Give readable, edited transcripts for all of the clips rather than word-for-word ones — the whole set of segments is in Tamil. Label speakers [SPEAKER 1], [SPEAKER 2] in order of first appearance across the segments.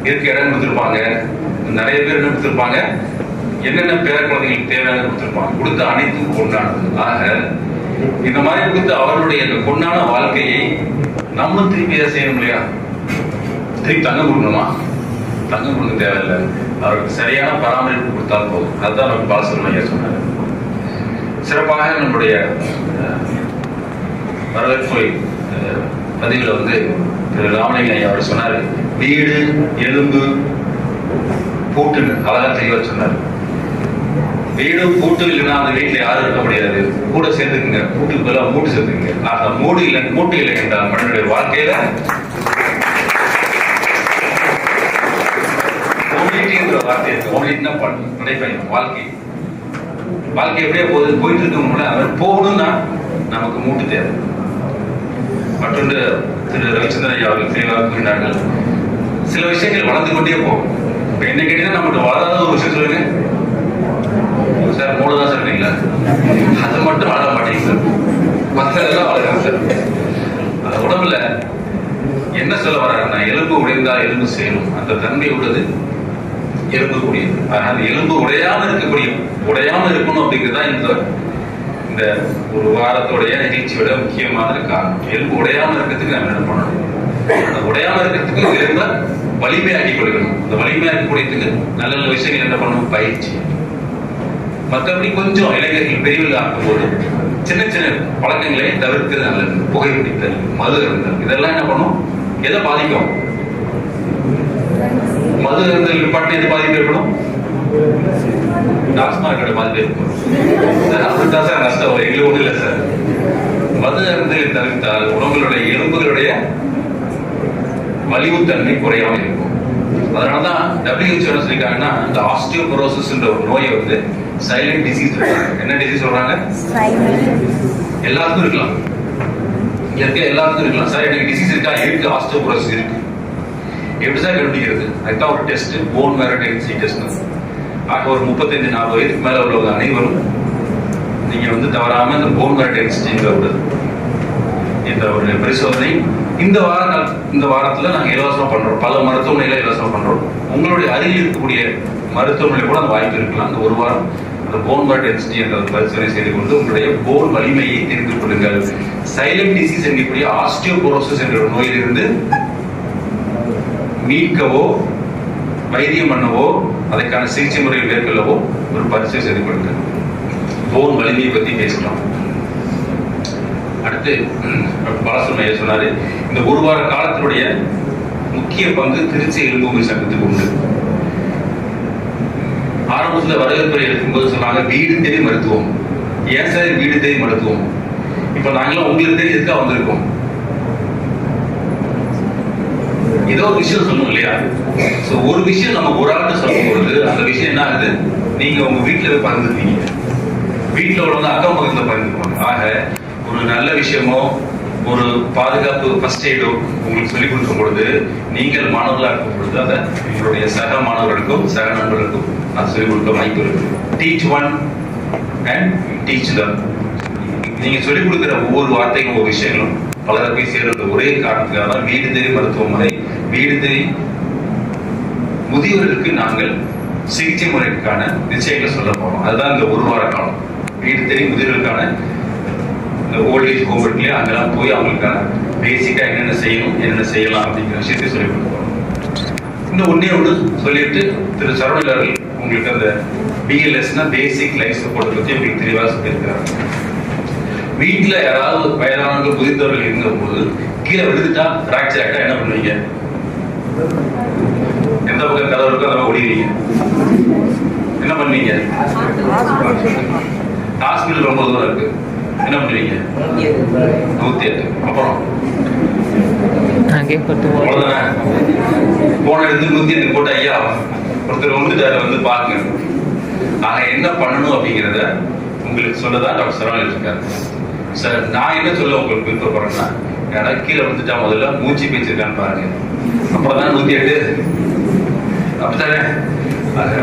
[SPEAKER 1] இருக்க இடம் கொடுத்துருப்பாங்க, நிறைய பேர் என்ன கொடுத்துருப்பாங்க, என்னென்ன பேர குழந்தைகளுக்கு தேவையான கொடுத்துருப்பாங்க. கொடுத்த அனைத்தும் கொண்டானது. ஆக இந்த மாதிரி கொடுத்த அவர்களுடைய அந்த கொண்டான வாழ்க்கையை நம்ம திருப்பி எதை செய்யணும் இல்லையா? திருப்பி தங்கம் கொடுக்கணுமா? தங்கம் கொடுக்க தேவையில்லை, அவருக்கு சரியான பராமரிப்பு கொடுத்தால் போதும். அதுதான் நமக்கு பாலசுப்ரமணியன் ஐயா சொன்னார். சிறப்பாக நம்முடைய வரவேற்பு பதிவில் திரு ராமலிங்க ஐயா அவர் சொன்னார், வீடு எலும்பு பூட்டுன்னு அழகா தெளிவாக சொன்னார். வீடு பூட்டு இல்லைன்னா அந்த வீட்டில் யாரும் இருக்க முடியாது. கூட சேர்த்துக்குங்க, பூட்டுக்கு பதிலாக மூட்டு சேர்த்துக்குங்க. ஆக மூட்டு இல்லை என்றால் மனிதனுடைய வாழ்க்கையில வார்த்தை இருக்கு. நடைபயணம் வாழ்க்கை எப்படியே போயிட்டு இருக்கவங்கள அவர் போகணும்னா நமக்கு மூட்டு தேவை. மற்றொன்று திரு ரவிச்சந்திரன் ஐயா அவர்கள் தெளிவாக கூறினார்கள், சில விஷயங்கள் வளர்ந்து கொண்டே போகும். இப்ப என்ன கேட்டீங்கன்னா நம்மகிட்ட வளராத ஒரு விஷயம் சொல்லுங்க சார், மூளை தான் சார் இருக்கீங்களா, அது மட்டும் வளர மாட்டேங்குது சார், மற்றதெல்லாம் வளருது சார். அந்த உடம்புல என்ன சொல்ல வர்றாருன்னா, எலும்பு உடைந்தால் எலும்பு செய்யணும், அந்த தன்மை உள்ளது எலும்பு கூடியது. அந்த எலும்பு உடையாம இருக்கணும் அப்படிங்கிறதா இந்த ஒரு வாரத்தோடைய நிகழ்ச்சியோட முக்கியமான காரணம். எலும்பு உடையாம இருக்கிறதுக்கு நம்ம என்ன பண்ணணும்? அந்த உடையாம இருக்கிறதுக்கு எலும்ப வலிமையாக்கி கொடுக்கணும். அந்த வலிமையாக்கி கொடுக்கிறதுக்கு நல்ல நல்ல விஷயங்கள் என்ன பண்ணணும்? பயிற்சி. மற்றபடி கொஞ்சம் இளைஞர்கள் பெரியவர்கள் ஆக்கும் போது சின்ன சின்ன பழக்கங்களை தவிர்க்கிறது நல்லது. புகைப்பிடித்தல், மது அருந்தல், இதெல்லாம் என்ன பண்ணும்? எதை பாதிக்கும்? மது அருந்தல் பாட்டு எது பாதிப்பு ஏற்படும்? டாஸ்மார்க்கோட பாதிப்பு ஏற்படும். அதுதான் சார் நஷ்டம். எங்களுக்கு ஒன்றும் இல்லை சார். மது அருந்தலை தவிர்த்தால் உடம்புகளுடைய எலும்புகளுடைய வலிவுத்தன்மை குறையாம இருக்கும். அதனாலதான் WHO சொல்லிருக்காங்கன்னா, இந்த ஆஸ்டியோபோரோசிஸ் என்ற ஒரு நோயை சைலண்ட் டிசீஸ் சொல்றாங்க. என்ன டிசீஸ் சொல்றாங்க? எல்லாத்துக்கும் இருக்கலாம், எல்லாத்துக்கும் இருக்கலாம். சார் எனக்கு டிசீஸ் இருக்கா? இருக்கு, ஆஸ்டியோபோரோசிஸ் இருக்கு. எப்படி சார் கண்டுபிடிக்கிறது? அதுதான் ஒரு டெஸ்ட், போன் மேரோ டென்சிட்டி டெஸ்ட். ஆக ஒரு 35-40 வயதுக்கு மேல உள்ளவங்க அனைவரும் நீங்க தவறாம இந்த போன் மேரோ டென்சிட்டிங்கிற இந்த ஒரு பரிசோதனை இந்த வாரத்துல நாங்க இலவசமா பண்றோம். பல மருத்துவமனைகளை இலவசமா பண்றோம். உங்களுடைய அருகில் இருக்கக்கூடிய மருத்துவமனை கூட அந்த வாய்ப்பு இருக்கலாம். அந்த ஒரு வாரம் அந்த போன் மேரோ டென்சிட்டி என்ற பரிசோதனை செய்து கொண்டு உங்களுடைய போன் வலிமையை தெரிந்து கொள்ளுங்கள். சைலண்ட் டிசீஸ் என்கக்கூடிய ஆஸ்டியோபோரோசிஸ் என்ற நோயிலிருந்து மீட்கவோ, வைத்தியம் பண்ணவோ, அதற்கான சிகிச்சை முறையை மேற்கொள்ளவோ ஒரு பரிசோதனை செய்து கொள்ளுங்கள். போன் வலிமையை பத்தி பேசலாம். அடுத்து பாலசுப்ரமணியன் சொன்னாரு, இந்த ஒரு வார காலத்தினுடைய முக்கிய பங்கு திருச்சி எலும்பு சங்கத்துக்கு உண்டு. ஆரம்பத்தில் வரவேற்புரை எடுக்கும்போது சொன்னாங்க, வீடு தேடி மருத்துவம். ஏன் சார் வீடு தேடி மருத்துவம்? இப்ப நாங்களாம் உங்களுக்கு தேடி எதுக்காக வந்திருக்கோம்? ஏதோ ஒரு விஷயம் சொல்லணும் இல்லையா? ஒரு விஷயம் நம்ம ஒரு ஆள்கிட்ட சொல்லும் பொழுது அந்த விஷயம் என்ன ஆகுது? நீங்க உங்க வீட்டுல போய் பகிர்ந்துருக்கீங்க, வீட்டுல உள்ளவங்க அக்கம் பக்கத்துல பகிர்ந்துருப்பாங்க. ஆக ஒரு நல்ல விஷயமோ, ஒரு பாதுகாப்பு ஃபர்ஸ்ட் எய்டோ உங்களுக்கு சொல்லிக் கொடுக்கும் பொழுது, நீங்கள் மாணவர்களாக இருக்கும் பொழுது அதை உங்களுடைய சக மாணவர்களுக்கும் சக நண்பர்களுக்கும் அது சொல்லிக் கொடுக்க வாய்ப்பு இருக்கு. டீச் ஒன் அண்ட் டீச் தம். நீங்க சொல்லிக் கொடுக்கிற ஒவ்வொரு வார்த்தைக்கும் ஒவ்வொரு விஷயங்களும் பலரை போய் சேர்ந்த ஒரே காரணத்துக்காக தான் வீடு தேடி மருத்துவமனை, வீடு தேடி முதியவர்களுக்கு நாங்கள் சிகிச்சை முறைக்கான நிச்சயங்களை சொல்ல போறோம். அதுதான் இந்த ஒரு வார காலம். வீடு தேடி முதியவர்களுக்கான ஓல்டேஜ் ஹோம் இருக்குல்லையா, அங்கெல்லாம் போய் அவங்களுக்கான பேசிக்கா என்னென்ன செய்யணும், என்னென்ன செய்யலாம் அப்படிங்கிற விஷயத்தை சொல்லிக் கொடுப்போம். இன்னும் ஒன்று சொல்லிட்டு திரு சரவணன் அவர்கள் உங்களுக்கு அந்த BLSனா பேசிக் லைஃப் சப்போர்ட் பத்தி உங்களுக்கு தெளிவாக சொல்லியிருக்கிறாங்க. வீட்டுல யாராவது வயதானவர்கள் முதிர்ந்தவர்கள் இருந்த போது கீழே விழுந்துட்டா, பிராக்சர் ஆகிட்டா என்ன பண்ணுவீங்க? எந்த பக்கம் கதவு இருக்கோ அதை ஓடிடுவீங்க. என்ன பண்ணுவீங்க? ஹாஸ்பிட்டல் ரொம்ப தூரம் இருக்கு, என்ன பண்ணுவீங்க? 108. அப்புறம் போன இடத்துக்கு 108 போட்டு, ஐயா ஒருத்தர் வந்துட்டாரு பாருங்க. ஆக என்ன பண்ணணும் அப்படிங்கிறத உங்களுக்கு சொல்லதான் டாக்டர் சரவணன் இருக்காரு. சார் நான் என்ன சொல்ல உங்களுக்கு விருப்பப்படுறேன்னா, யாராவது கீழே வந்துட்டா முதல்ல மூச்சு பேச்சிருக்கான்னு பாருங்க, அப்புறம் தான் 108. அப்படித்தானே?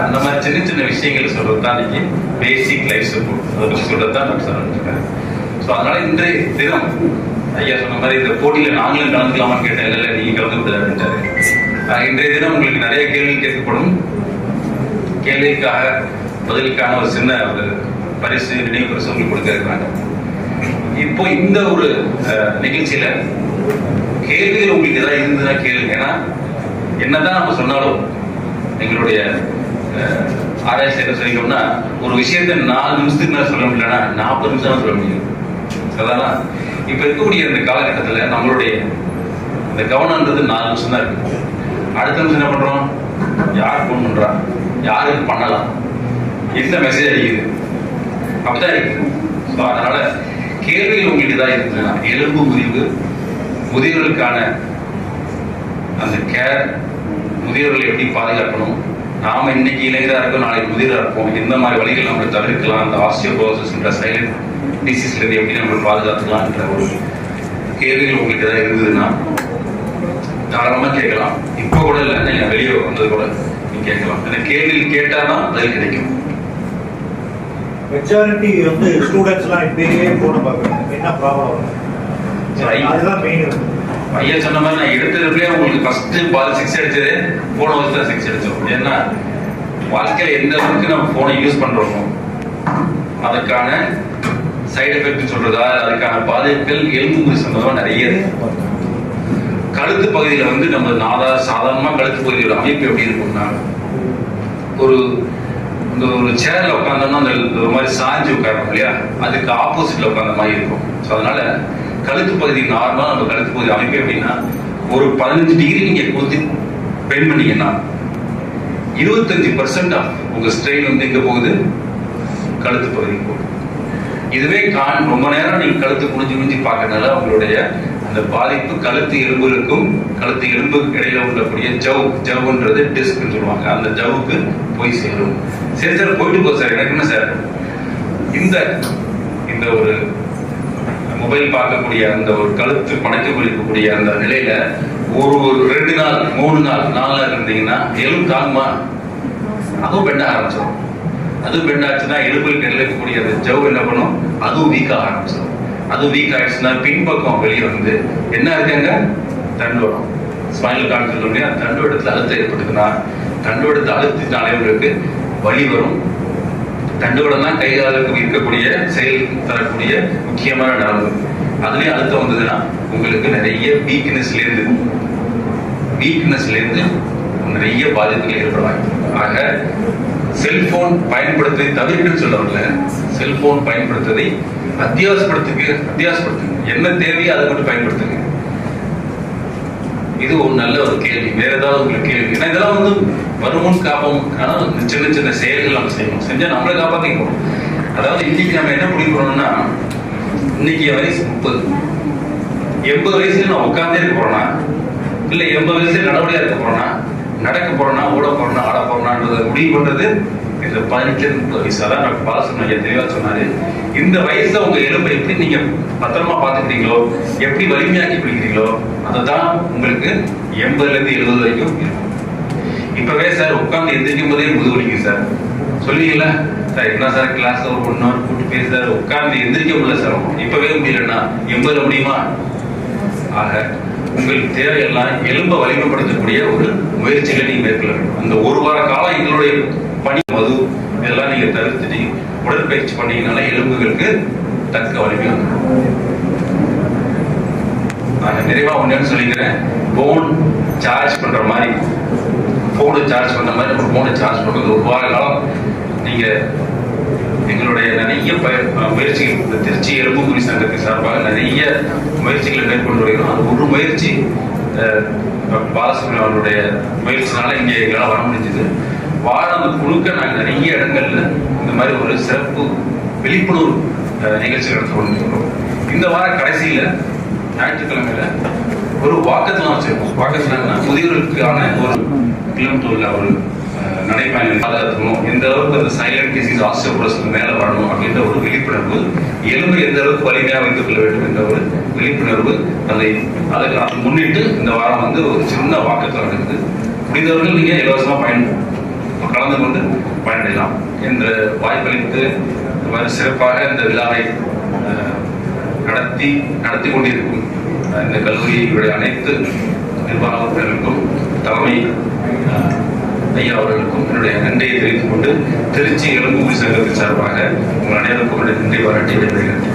[SPEAKER 1] அந்த மாதிரி சின்ன சின்ன விஷயங்கள் சொல்றது தான் இன்னைக்கு பேசிக் லைஃப் சப்போர்ட். அதை பற்றி சொல்றது தான் டாக்டர் சரவணன் இருக்காரு. ஸோ அதனால இன்றைய தினம் ஐயா சொன்ன மாதிரி இந்த போட்டியில நாங்களும் கலந்துக்கலாமான்னு கேட்டேன். இல்லை நீங்க கலந்து விடாதுன்ட்டாரு. இன்றைய தினம் உங்களுக்கு நிறைய கேள்வி கேட்கப்படும். கேள்விக்காக பதிலுக்கான ஒரு சின்ன ஒரு பரிசு, நினைவு பரிசு உங்களுக்கு கொடுக்க இருக்கிறாங்க. இப்போ இந்த ஒரு நிகழ்ச்சியில கேள்விகள் உங்களுக்கு ஏதாவது இருந்ததுன்னா கேளுங்க. ஏன்னா என்னதான் நம்ம சொன்னாலும் எங்களுடைய ஆராய்ச்சி என்ன சொல்லிக்கோம்னா, ஒரு விஷயத்த 4 நிமிஷத்துக்கு மேல சொல்ல முடியலன்னா 40 நிமிஷம் தான் சொல்ல முடியும். அதான் இப்ப இருக்கக்கூடிய இந்த காலகட்டத்தில் நம்மளுடைய இந்த கவனம்ன்றது 4 நிமிஷம் தான் இருக்கு. அடுத்த நிமிஷம் என்ன பண்றோம்? யார் போன் பண்றா, யாருக்கு பண்ணலாம், என்ன மெசேஜ் அடிக்குது, அப்படிதான் இருக்கு. அதனால கேள்விகள் உங்களுக்கு ஏதாவது இருக்குதுன்னா, எலும்பு முறிவு, முதியவர்களுக்கான அந்த கேர், முதியவர்களை எப்படி பாதுகாக்கணும், நாம இன்னைக்கு இளைஞராக இருக்கோம், நாளைக்கு முதியராக இருப்போம், எந்த மாதிரி வழிகள் நம்மளை தவிர்க்கலாம், அந்த ஆஸ்டியோபோரோசிஸ் என்ற சைலண்ட் டிசீஸ்ல இருந்து எப்படி நம்ம பாதுகாத்துக்கலாம் என்ற ஒரு கேள்விகள் உங்களுக்கு ஏதாவது இருந்ததுன்னா தாராளமா கேட்கலாம். இப்போ கூட இல்லை, நீங்க வெளியே வந்தது கூட நீங்க கேட்கலாம். அந்த கேள்வி கேட்டாதான் பதில் கிடைக்கும்.
[SPEAKER 2] மெஜாரிட்டி ஸ்டூடெண்ட்ஸ் எல்லாம் இப்படியே போன பார்க்கறாங்க. என்ன ப்ராப்ளம்? அதுதான் மெயின்.
[SPEAKER 1] ஐயா சொன்ன மாதிரி நான் எடுத்ததுலயே உங்களுக்கு ஃபர்ஸ்ட் பால் 6 அடிச்சது போன வருஷம் 6 அடிச்சோம். ஏன்னா வாழ்க்கையில எந்த அளவுக்கு நம்ம போனை யூஸ் பண்றோமோ அதுக்கான சைடு எஃபெக்ட் சொல்றதா, அதுக்கான பாதிப்புகள் எலும்பு முறிவு சம்பந்தமா நிறைய இருக்கு. கழுத்து பகுதியில நம்ம சாதாரணமா கழுத்து பகுதியோட அமைப்பு எப்படி இருக்கும்னா, ஒரு சேர்ல உட்காந்தோம்னா அந்த ஒரு மாதிரி சாஞ்சு உட்காரோம் இல்லையா, அதுக்கு ஆப்போசிட்ல உட்காந்த மாதிரி இருக்கும். ஸோ அதனால கழுத்து பகுதி நார்மலா நம்ம கழுத்து பகுதி அமைப்பு எப்படின்னா, ஒரு 15 டிகிரி நீங்க கொஞ்சி பெண்ட் பண்ணீங்கன்னா 25% ஆஃப் உங்க ஸ்ட்ரெயின் எங்க போகுது? கழுத்து பகுதிக்கு போகுது. இதுவே ரொம்ப நேரம் நீங்க கழுத்து குனிஞ்சு பார்க்கறதுனால உங்களுடைய அந்த பாதிப்பு கழுத்து எலும்புகளுக்கும் கழுத்து எலும்பு இடையில உள்ளக்கூடிய ஜவ்வுன்றது டிஸ்க்னு சொல்லுவாங்க, அந்த ஜவ்வுக்கு போய் சேரும். சரி சார், போயிட்டு போ சார், எனக்கு என்ன சார், இந்த ஒரு மொபைல் பார்க்கக்கூடிய அந்த ஒரு கழுத்து பணத்து குளிக்கக்கூடிய அந்த நிலையில ஒரு 2 நாள் 3 நாள் 4 நாள் இருந்தீங்கன்னா எலும்பு தாங்குமா? அதுவும் பெண்ண ஆரம்பிச்சிடும். அதுவும் பெண்ட் ஆச்சுன்னா எலும்புக்கு இருக்கக்கூடிய அந்த ஜவ் என்ன பண்ணும்? அதுவும் வீக் ஆக ஆரம்பிச்சிடும். அதுவும் வீக் ஆயிடுச்சுன்னா பின்பக்கம் வெளியே என்ன இருக்காங்க? தண்டுவடம், ஸ்பைனல் கார்டு சொல்லுங்க. தண்டுவடத்துல அழுத்தம் ஏற்பட்டுதுன்னா தண்டுவடத்தை அழுத்தினாலே உங்களுக்கு வலி வரும். தண்டுவடம் தான் கை காலுக்கு இருக்கக்கூடிய செயல் தரக்கூடிய முக்கியமான நரம்பு. அதுலயும் அழுத்தம் வந்ததுன்னா உங்களுக்கு நிறைய வீக்னஸ்ல இருந்து நிறைய பாதிப்புகள் ஏற்படுவாங்க. ஆக செல்போன் பயன்படுத்துவதை தவிர்க்கன்னு சொல்லவில்லை, செல்போன் பயன்படுத்துவதை அத்தியாவசியப்படுத்துங்க. என்ன தேவையோ அதை மட்டும் பயன்படுத்துங்க. இது ஒரு நல்ல ஒரு கேள்வி. வேற ஏதாவது உங்களுக்கு கேள்வி? ஏன்னா இதெல்லாம் வருமுன் காப்போம். ஆனால் சின்ன சின்ன செயல்கள் நம்ம செய்யணும், செஞ்சா நம்மளை காப்பாற்றிக்கணும். அதாவது இன்னைக்கு நம்ம என்ன முடிவு பண்ணணும்னா, இன்னைக்கு வயசு 30, 80 வயசுல நான் உட்கார்ந்தே இருக்க போறேன்னா, இல்ல 80 வயசுல நடவடிக்கையா இருக்க போறேன்னா, நடக்க போறேன்னா, ஓட போறேன்னா, ஆட போறேன்னான்றத முடிவு பண்றது இந்த 18-30 வயசு. அதான் டாக்டர் பாலசுப்ரமணியன் தெளிவா சொன்னாரு. இந்த வயசுல உங்க எலும்பை எப்படி நீங்க பத்திரமா பாத்துக்கிறீங்களோ, எப்படி வலிமையாக்கி பிடிக்கிறீங்களோ, அதுதான் உங்களுக்கு 80-70 வரைக்கும் இருக்கும். இப்பவே சார் உட்கார்ந்து எந்திரிக்கும் போதே முதுகு வலிக்கும் சார் சொல்லுவீங்களா? சார் என்ன சார் கிளாஸ்ல ஒரு 1 hour கூட்டு பேச சார் உட்கார்ந்து எந்திரிக்க முடியல சார், இப்பவே முடியலன்னா 80 முடியுமா? ஆக உங்களுக்கு தேவையெல்லாம் எலும்பை வலிமைப்படுத்தக்கூடிய ஒரு முயற்சிகளை நீங்க மேற்கொள்ள வேண்டும். அந்த 1 வார காலம் எங்களுடைய பணி, மது இதெல்லாம் நீங்க தவிர்த்துட்டு உடற்பயிற்சி பண்ணீங்கனால எலும்புகளுக்கு தக்க வலிமை வந்துடும். நான் நிறைவா ஒன்னு சொல்லிக்கிறேன். போன் சார்ஜ் பண்ற மாதிரி, போனை சார்ஜ் பண்ற மாதிரி நம்ம போனை சார்ஜ் பண்றது 1 வார காலம் நீங்க எங்களுடைய நிறைய முயற்சிகள், இந்த திருச்சி எலும்பு முறிவு சங்கத்தின் சார்பாக நிறைய முயற்சிகளை மேற்கொண்டு வருகிறோம். அது ஒரு முயற்சி பாலசுப்ரமணியன் அவருடைய முயற்சினால இங்கே எங்களால் வர முடிஞ்சது. வாரம் முழுக்க நாங்கள் நிறைய இடங்கள்ல இந்த மாதிரி ஒரு சிறப்பு விழிப்புணர்வு நிகழ்ச்சி நடத்த கொண்டிருக்கிறோம். இந்த வார கடைசியில ஞாயிற்றுக்கிழமையில ஒரு வாக்கத்தான் வச்சிருக்கோம். வாக்கத்தான் முதியோர்களுக்கான ஒரு கிலோமீட்டர் உள்ள ஒரு நடைபயணம் பாதுகாக்கணும், எந்த அளவுக்கு அந்த சைலண்ட் டிசீஸ் ஆஸ்டியோபோரோசிஸ் மேல வரணும் அப்படின்ற ஒரு விழிப்புணர்வு, எலும்பை எந்த அளவுக்கு வலிமையாக வைத்துக் கொள்ள வேண்டும் என்ற ஒரு விழிப்புணர்வு, அதை முன்னிட்டு இந்த வாரம் ஒரு சின்ன வாக்கத்தான் நடக்குது. முடிந்தவர்கள் நீங்க இலவசமா கலந்து கொண்டு பயனடையலாம் என்ற வாய்ப்பளித்து இந்த மாதிரி சிறப்பாக இந்த விழாவை நடத்தி கொண்டிருக்கும் இந்த கல்லூரியுடைய அனைத்து நிர்வாக உறுப்பினர்களுக்கும் தலைமை ஐயா அவர்களுக்கும் என்னுடைய நன்றியை தெரிவித்துக் கொண்டு திருச்சி எலும்புக்கூடி சங்கத்தின் சார்பாக உங்கள் அனைவருக்கும் என்னுடைய நன்றி பாராட்டி விடைபெறுகிறேன்.